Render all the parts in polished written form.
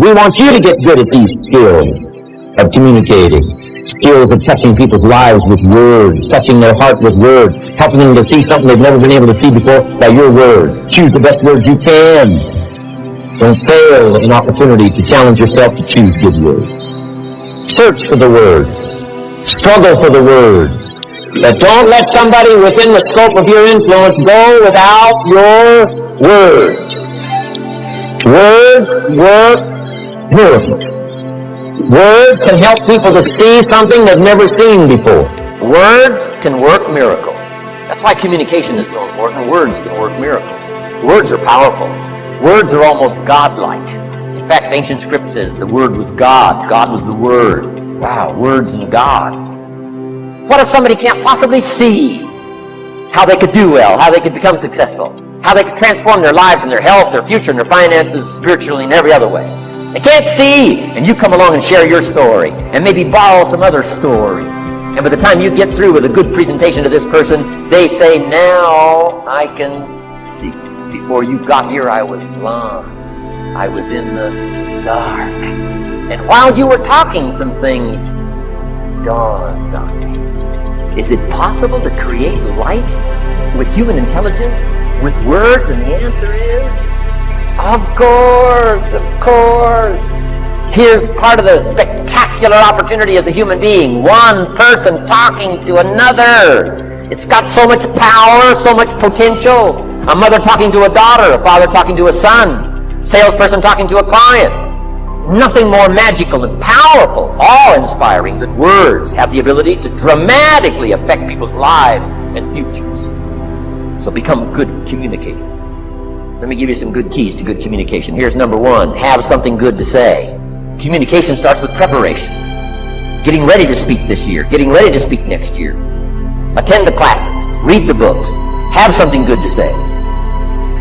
We want you to get good at these skills of communicating, skills of touching people's lives with words, touching their heart with words, helping them to see something they've never been able to see before by your words. Choose the best words you can. Don't fail an opportunity to challenge yourself to choose good words. Search for the words. Struggle for the words. But don't let somebody within the scope of your influence go without your words. Words work miracles. Words can help people to see something they've never seen before. Words can work miracles. That's why communication is so important. Words can work miracles. Words are powerful. Words are almost godlike. In fact, ancient script says the Word was God. God was the Word. Wow, words and God. What if somebody can't possibly see how they could do well, how they could become successful, how they could transform their lives and their health, their future, and their finances, spiritually, and every other way? They can't see, and you come along and share your story, and maybe borrow some other stories. And by the time you get through with a good presentation to this person, they say, now I can see. Before you got here, I was blind. I was in the dark. And while you were talking, some things dawned on me. Is it possible to create light with human intelligence, with words? And the answer is, of course, of course. Here's part of the spectacular opportunity as a human being. One person talking to another. It's got so much power, so much potential. A mother talking to a daughter, a father talking to a son, salesperson talking to a client. Nothing more magical and powerful, awe-inspiring than words have the ability to dramatically affect people's lives and futures. So become a good communicator. Let me give you some good keys to good communication. Here's number one. Have something good to say. Communication starts with preparation. Getting ready to speak this year. Getting ready to speak next year. Attend the classes. Read the books. Have something good to say.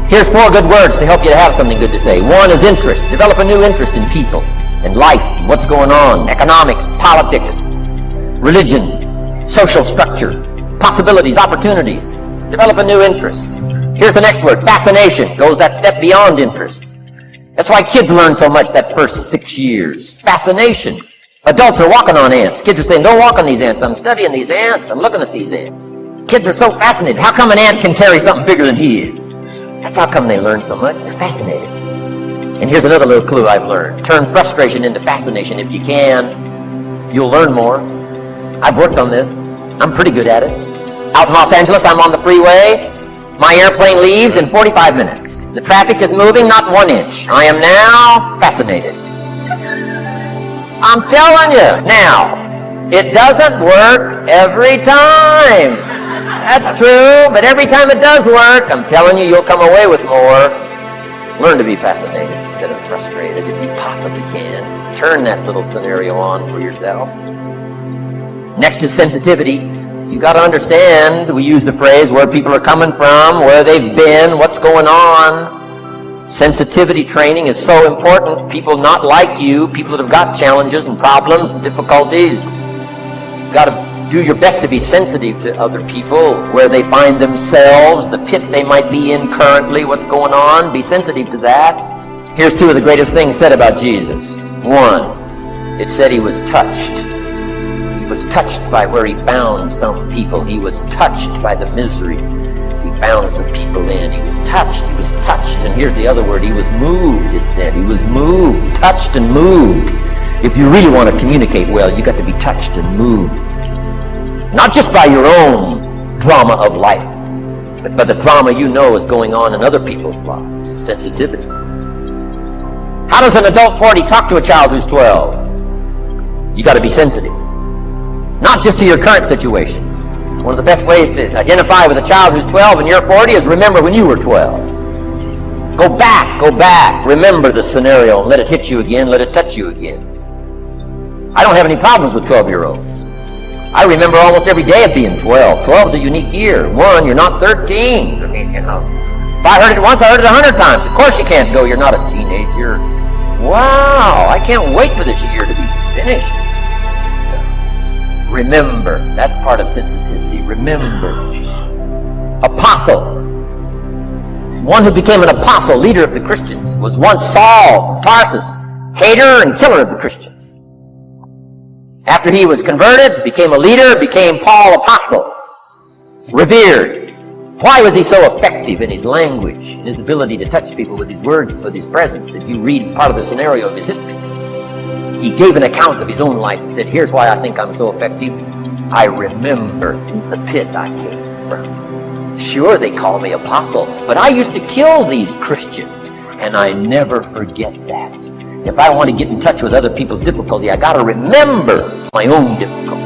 Here's 4 good words to help you to have something good to say. 1 is interest. Develop a new interest in people and life, what's going on, economics, politics, religion, social structure, possibilities, opportunities. Develop a new interest. Here's the next word, fascination. Goes that step beyond interest. That's why kids learn so much that first 6 years. Fascination. Adults are walking on ants. Kids are saying, don't walk on these ants. I'm studying these ants. I'm looking at these ants. Kids are so fascinated. How come an ant can carry something bigger than he is? That's how come they learn so much. They're fascinated. And here's another little clue I've learned. Turn frustration into fascination. If you can, you'll learn more. I've worked on this. I'm pretty good at it. Out in Los Angeles, I'm on the freeway. My airplane leaves in 45 minutes. The traffic is moving not 1 inch. I am now fascinated. I'm telling you. Now, it doesn't work every time. That's true, but every time it does work, I'm telling you, you'll come away with more. Learn to be fascinated instead of frustrated if you possibly can. Turn that little scenario on for yourself. Next is sensitivity. You got to understand, we use the phrase where people are coming from, where they've been, what's going on. Sensitivity training is so important. People not like you, people that have got challenges and problems and difficulties, you've got to do your best to be sensitive to other people, where they find themselves, the pit they might be in currently, what's going on. Be sensitive to that. Here's 2 of the greatest things said about Jesus. 1, it said he was touched. He was touched by where he found some people. He was touched by the misery he found some people in. He was touched. He was touched. And here's the other word. He was moved, it said. He was moved, touched and moved. If you really want to communicate well, you got to be touched and moved. Not just by your own drama of life, but by the drama you know is going on in other people's lives. Sensitivity. How does an adult 40 talk to a child who's 12? You got to be sensitive. Not just to your current situation. One of the best ways to identify with a child who's 12 and you're 40 is remember when you were 12. Go back. Remember the scenario and let it hit you again, let it touch you again. I don't have any problems with 12-year-olds. I remember almost every day of being 12. 12 is a unique year. 1, you're not 13. I mean, you know, if I heard it once, I heard it 100 times. Of course you can't go. You're not a teenager. Wow, I can't wait for this year to be finished. Remember. That's part of sensitivity. Remember. Apostle. One who became an apostle, leader of the Christians, was once Saul from Tarsus. hater and killer of the Christians. After he was converted, became a leader, became Paul Apostle, revered. Why was he so effective in his language, in his ability to touch people with his words, with his presence? If you read part of the scenario of his history, he gave an account of his own life and said, here's why I think I'm so effective. I remember the pit I came from. Sure, they call me apostle, but I used to kill these Christians, and I never forget that. If I want to get in touch with other people's difficulty, I got to remember my own difficulty.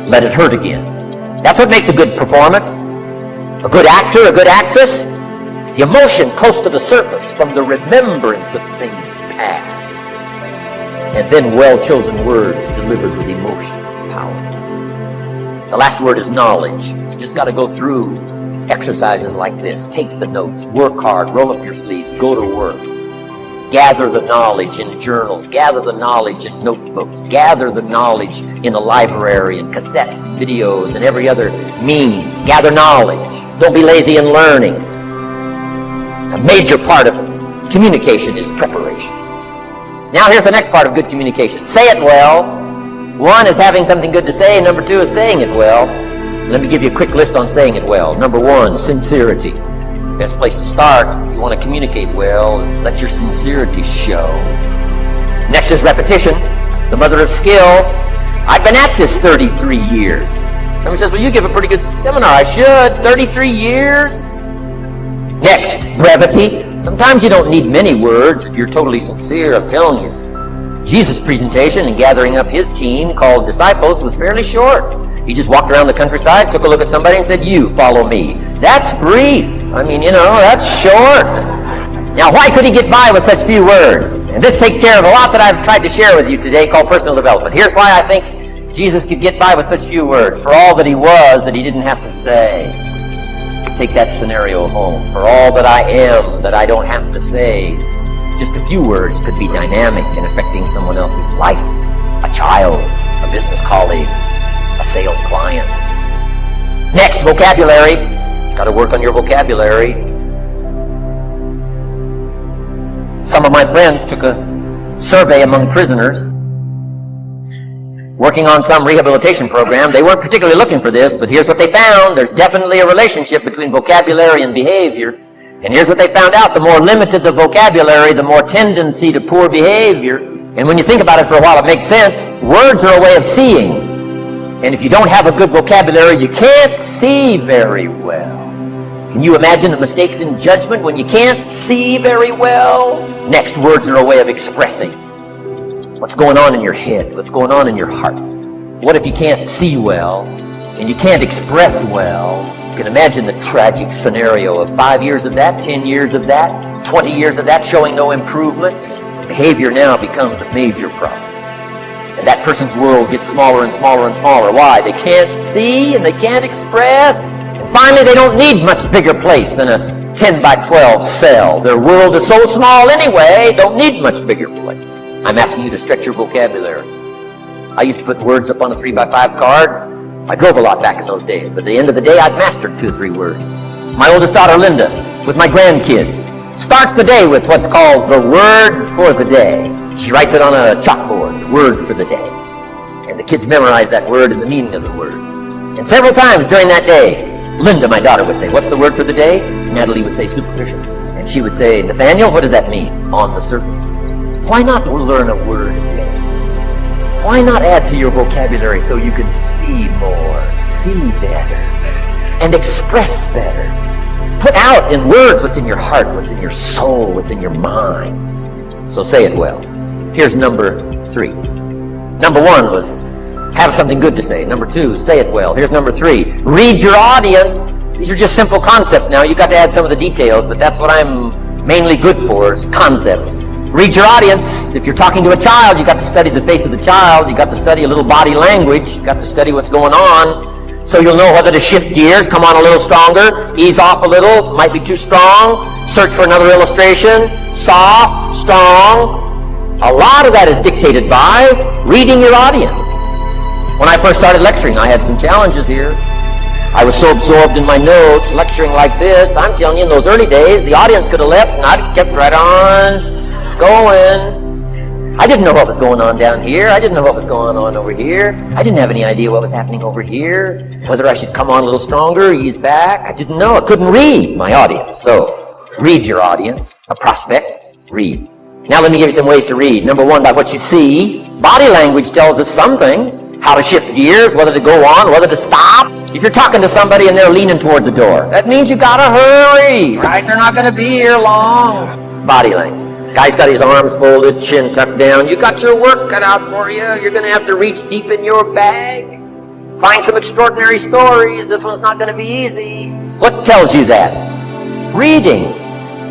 Let it hurt again. That's what makes a good performance. A good actor, a good actress. The emotion close to the surface from the remembrance of things past. And then well-chosen words delivered with emotion and power. The last word is knowledge. You just got to go through exercises like this. Take the notes, work hard, roll up your sleeves, go to work. Gather the knowledge in journals, gather the knowledge in notebooks, gather the knowledge in a library and cassettes, and videos, and every other means. Gather knowledge. Don't be lazy in learning. A major part of communication is preparation. Now here's the next part of good communication. Say it well. One is having something good to say, and number two is saying it well. Let me give you a quick list on saying it well. Number one, sincerity. Best place to start if you want to communicate well is let your sincerity show. Next is repetition, the mother of skill. I've been at this 33 years. Someone says, well, you give a pretty good seminar. I should. 33 years? Next, brevity. Sometimes you don't need many words if you're totally sincere, I'm telling you. Jesus' presentation in gathering up his team called disciples was fairly short. He just walked around the countryside, took a look at somebody and said, you follow me. That's brief. I mean, that's short. Now, why could he get by with such few words? And this takes care of a lot that I've tried to share with you today called personal development. Here's why I think Jesus could get by with such few words. For all that he was that he didn't have to say. Take that scenario home. For all that I am that I don't have to say. Just a few words could be dynamic in affecting someone else's life. A child, a business colleague, a sales client. Next, vocabulary. Got to work on your vocabulary. Some of my friends took a survey among prisoners working on some rehabilitation program. They weren't particularly looking for this, but here's what they found. There's definitely a relationship between vocabulary and behavior. And here's what they found out. The more limited the vocabulary, the more tendency to poor behavior. And when you think about it for a while, it makes sense. Words are a way of seeing. And if you don't have a good vocabulary, you can't see very well. Can you imagine the mistakes in judgment when you can't see very well? Next, words are a way of expressing what's going on in your head, what's going on in your heart. What if you can't see well and you can't express well? You can imagine the tragic scenario of 5 years of that, 10 years of that, 20 years of that showing no improvement. Behavior now becomes a major problem. And that person's world gets smaller and smaller and smaller. Why? They can't see and they can't express. And finally, they don't need much bigger place than a 10 by 12 cell. Their world is so small anyway, don't need much bigger place. I'm asking you to stretch your vocabulary. I used to put words up on a 3 by 5 card. I drove a lot back in those days, but at the end of the day, I'd mastered 2 or 3 words. My oldest daughter, Linda, with my grandkids, starts the day with what's called the word for the day. She writes it on a chalkboard, the word for the day. And the kids memorize that word and the meaning of the word. And several times during that day, Linda, my daughter, would say, what's the word for the day? Natalie would say, superficial. And she would say, Nathaniel, what does that mean? On the surface. Why not learn a word a day? Why not add to your vocabulary so you can see more, see better, and express better? Put out in words what's in your heart, what's in your soul, what's in your mind. So say it well. Here's number 3. Number 1 was have something good to say. Number 2, say it well. Here's number 3. Read your audience. These are just simple concepts now. You got to add some of the details, but that's what I'm mainly good for, is concepts. Read your audience. If you're talking to a child, you got to study the face of the child. You got to study a little body language. You got to study what's going on. So you'll know whether to shift gears, come on a little stronger, ease off a little, might be too strong, search for another illustration, soft, strong. A lot of that is dictated by reading your audience. When I first started lecturing, I had some challenges here. I was so absorbed in my notes, lecturing like this. I'm telling you, in those early days, the audience could have left and I'd kept right on going. I didn't know what was going on down here. I didn't know what was going on over here. I didn't have any idea what was happening over here. Whether I should come on a little stronger, ease back. I didn't know. I couldn't read my audience. So, read your audience. A prospect, read. Now let me give you some ways to read. Number one, by what you see. Body language tells us some things. How to shift gears, whether to go on, whether to stop. If you're talking to somebody and they're leaning toward the door, that means you gotta hurry, right? They're not gonna be here long. Body language. Guy's got his arms folded, chin tucked down. You got your work cut out for you. You're going to have to reach deep in your bag. Find some extraordinary stories. This one's not going to be easy. What tells you that? Reading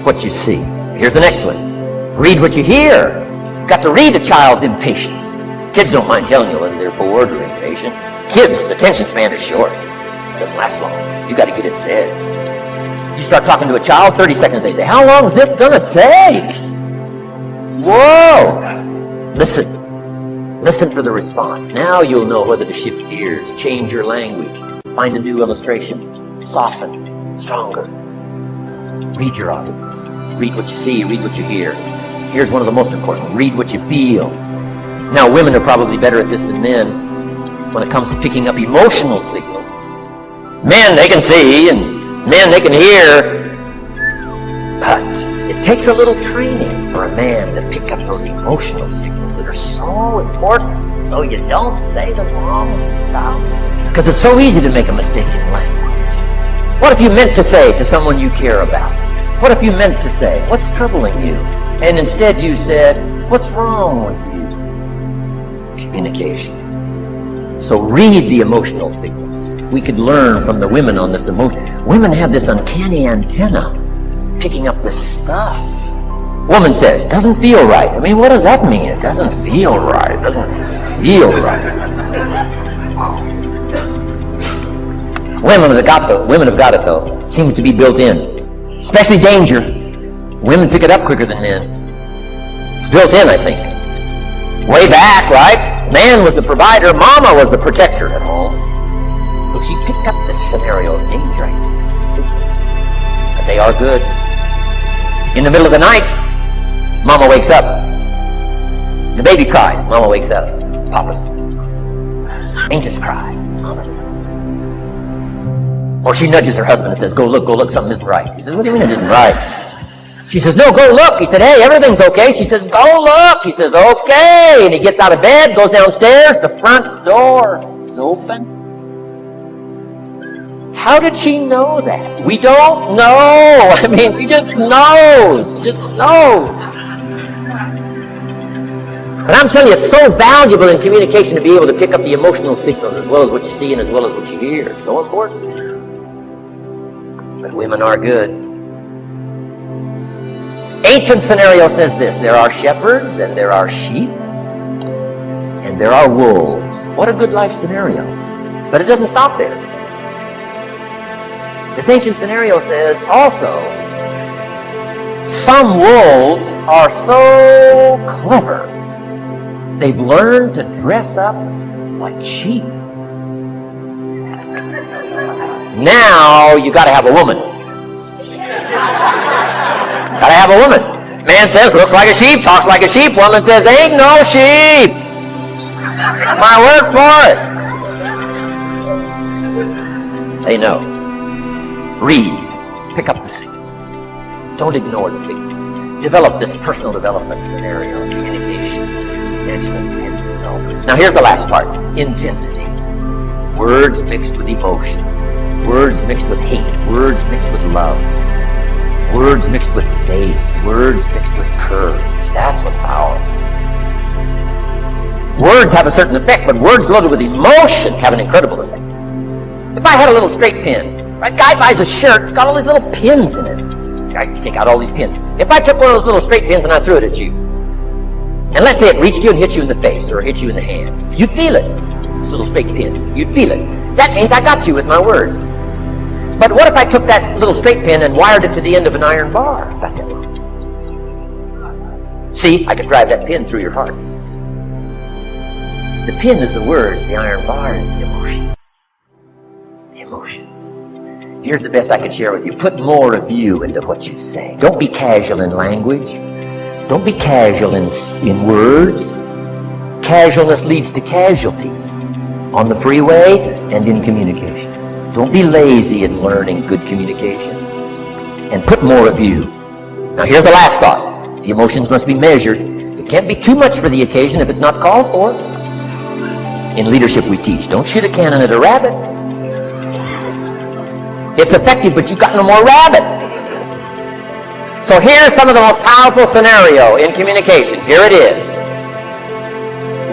what you see. Here's the next one. Read what you hear. You've got to read a child's impatience. Kids don't mind telling you whether they're bored or impatient. Kids' attention span is short. It doesn't last long. You got to get it said. You start talking to a child, 30 seconds they say, how long is this going to take? Whoa! Listen. Listen for the response. Now you'll know whether to shift gears, change your language, find a new illustration, soften, stronger. Read your audience. Read what you see, read what you hear. Here's one of the most important. Read what you feel. Now, women are probably better at this than men when it comes to picking up emotional signals. Men, they can see, and men, they can hear. But it takes a little training for a man to pick up those emotional signals that are so important, so you don't say the wrong stuff. Because it's so easy to make a mistake in language. What if you meant to say to someone you care about? What if you meant to say, what's troubling you? And instead you said, what's wrong with you? Communication. So read the emotional signals. If we could learn from the women on this emotion. Women have this uncanny antenna picking up this stuff. Woman says, doesn't feel right. I mean, what does that mean? It doesn't feel right. It doesn't feel right. Wow. Women have got it though. Seems to be built in. Especially danger. Women pick it up quicker than men. It's built in, I think. Way back, right? Man was the provider, mama was the protector at home. So she picked up this scenario of danger, I think, sickness. But they are good. In the middle of the night, mama wakes up. The baby cries, mama wakes up. Papa's anxious cry, mama's. Or she nudges her husband and says, go look, something isn't right. He says, what do you mean it isn't right? She says, no, go look. He said, hey, everything's okay. She says, go look. He says, okay. And he gets out of bed, goes downstairs. The front door is open. How did she know that? We don't know. I mean, she just knows. She just knows. And I'm telling you, it's so valuable in communication to be able to pick up the emotional signals as well as what you see and as well as what you hear. It's so important. But women are good. Ancient scenario says this: there are shepherds and there are sheep and there are wolves. What a good life scenario. But it doesn't stop there. This ancient scenario says also, some wolves are so clever, they've learned to dress up like sheep. Now you gotta have a woman. Gotta have a woman. Man says, looks like a sheep, talks like a sheep. Woman says, ain't no sheep. My word for it. They know. Read. Pick up the signals. Don't ignore the signals. Develop this personal development scenario, communication, management, dependence, and all this. Now here's the last part. Intensity. Words mixed with emotion. Words mixed with hate. Words mixed with love. Words mixed with faith. Words mixed with courage. That's what's powerful. Words have a certain effect, but words loaded with emotion have an incredible effect. If I had a little straight pin, right? Guy buys a shirt, it's got all these little pins in it. I take out all these pins. If I took one of those little straight pins and I threw it at you, and let's say it reached you and hit you in the face or hit you in the hand, you'd feel it. This little straight pin, you'd feel it. That means I got you with my words. But what if I took that little straight pin and wired it to the end of an iron bar? About that long. See, I could drive that pin through your heart. The pin is the word, the iron bar is the emotions. The emotions. Here's the best I can share with you. Put more of you into what you say. Don't be casual in language. Don't be casual in words. Casualness leads to casualties on the freeway and in communication. Don't be lazy in learning good communication, and put more of you. Now here's the last thought. The emotions must be measured. It can't be too much for the occasion if it's not called for. In leadership we teach, don't shoot a cannon at a rabbit. It's effective, but you've got no more rabbit. So here's some of the most powerful scenario in communication. Here it is.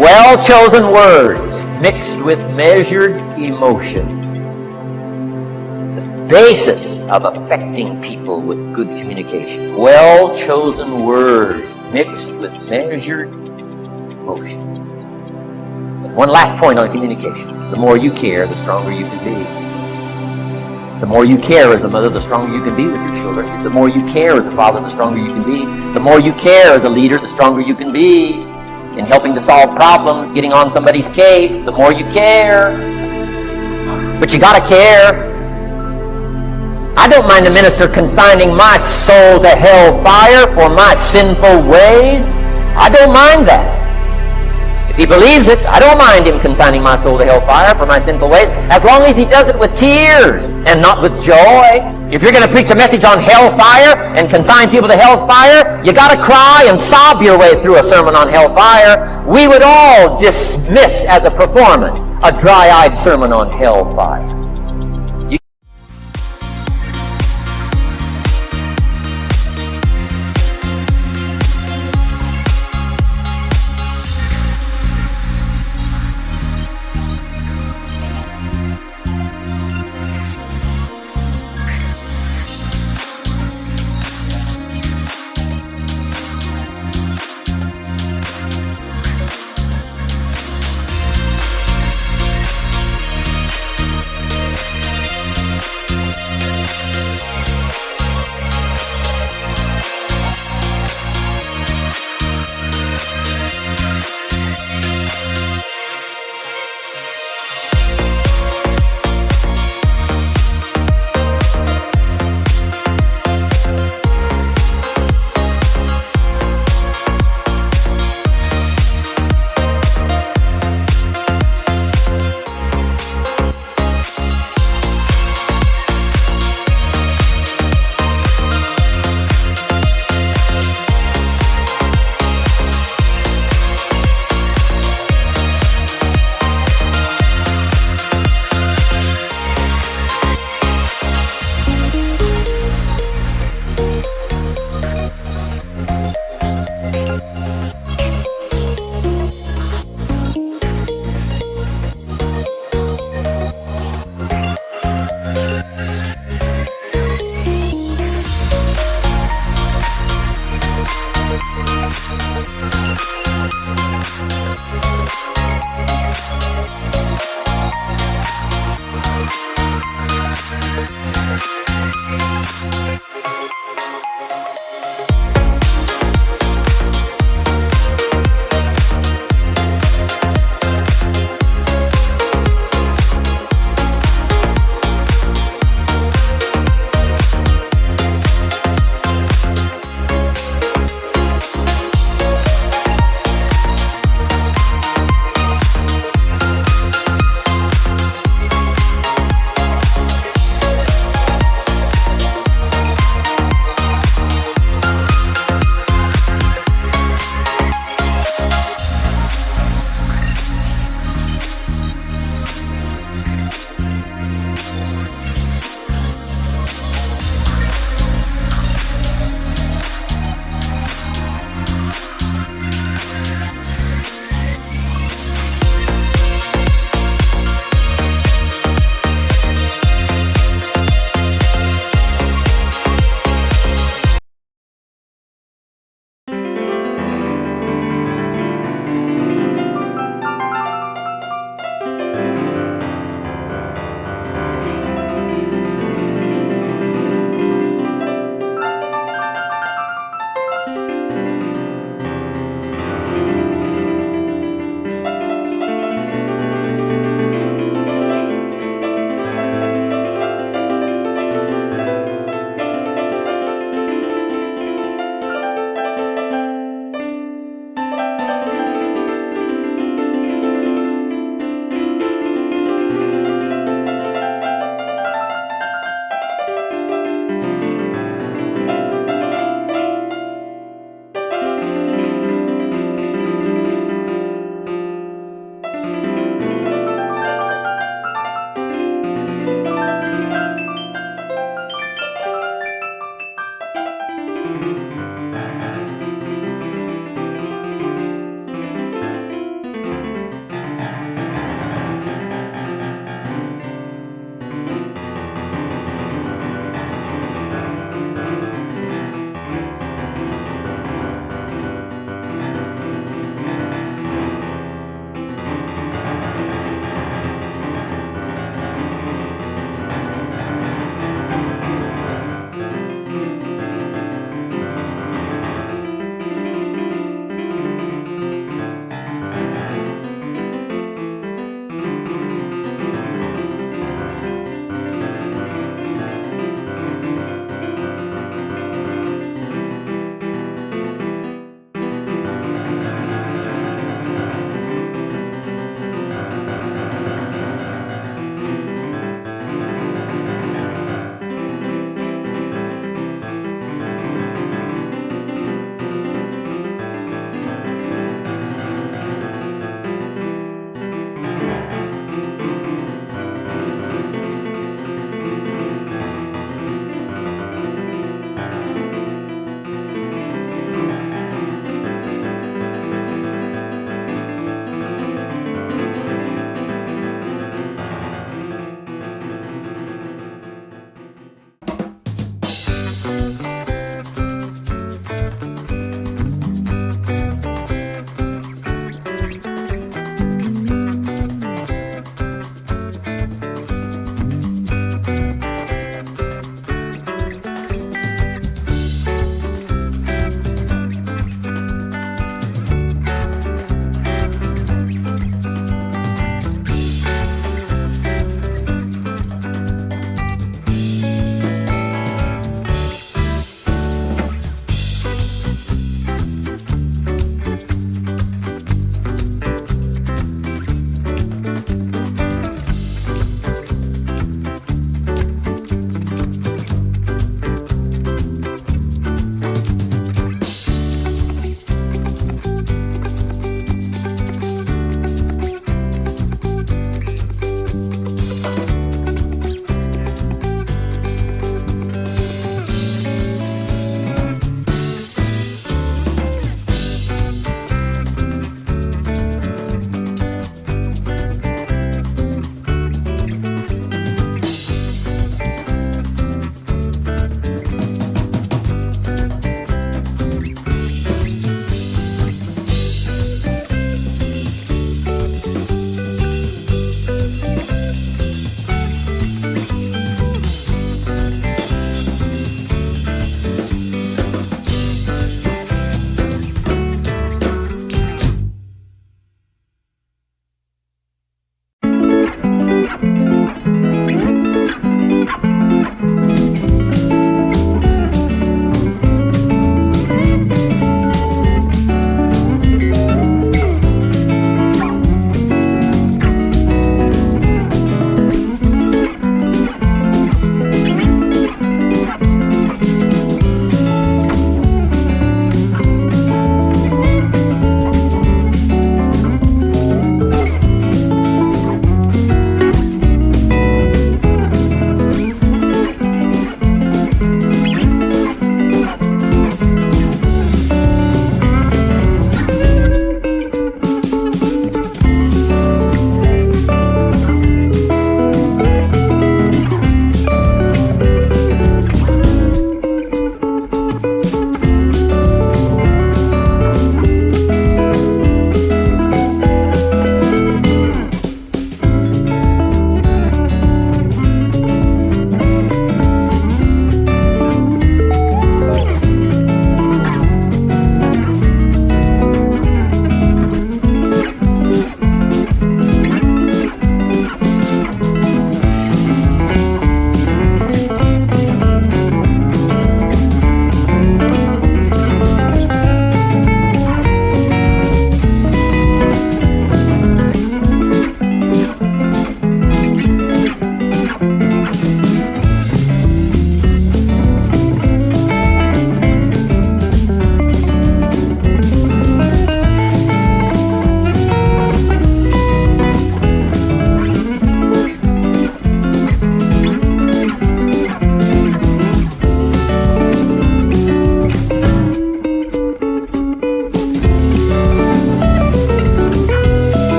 Well-chosen words mixed with measured emotion. The basis of affecting people with good communication. Well-chosen words mixed with measured emotion. And one last point on communication. The more you care, the stronger you can be. The more you care as a mother, the stronger you can be with your children. The more you care as a father, the stronger you can be. The more you care as a leader, the stronger you can be in helping to solve problems, getting on somebody's case. The more you care. But you gotta care. I don't mind a minister consigning my soul to hellfire for my sinful ways. I don't mind that. If he believes it, I don't mind him consigning my soul to hellfire for my sinful ways, as long as he does it with tears and not with joy. If you're going to preach a message on hellfire and consign people to hell's fire, you got to cry and sob your way through a sermon on hellfire. We would all dismiss as a performance a dry-eyed sermon on hellfire.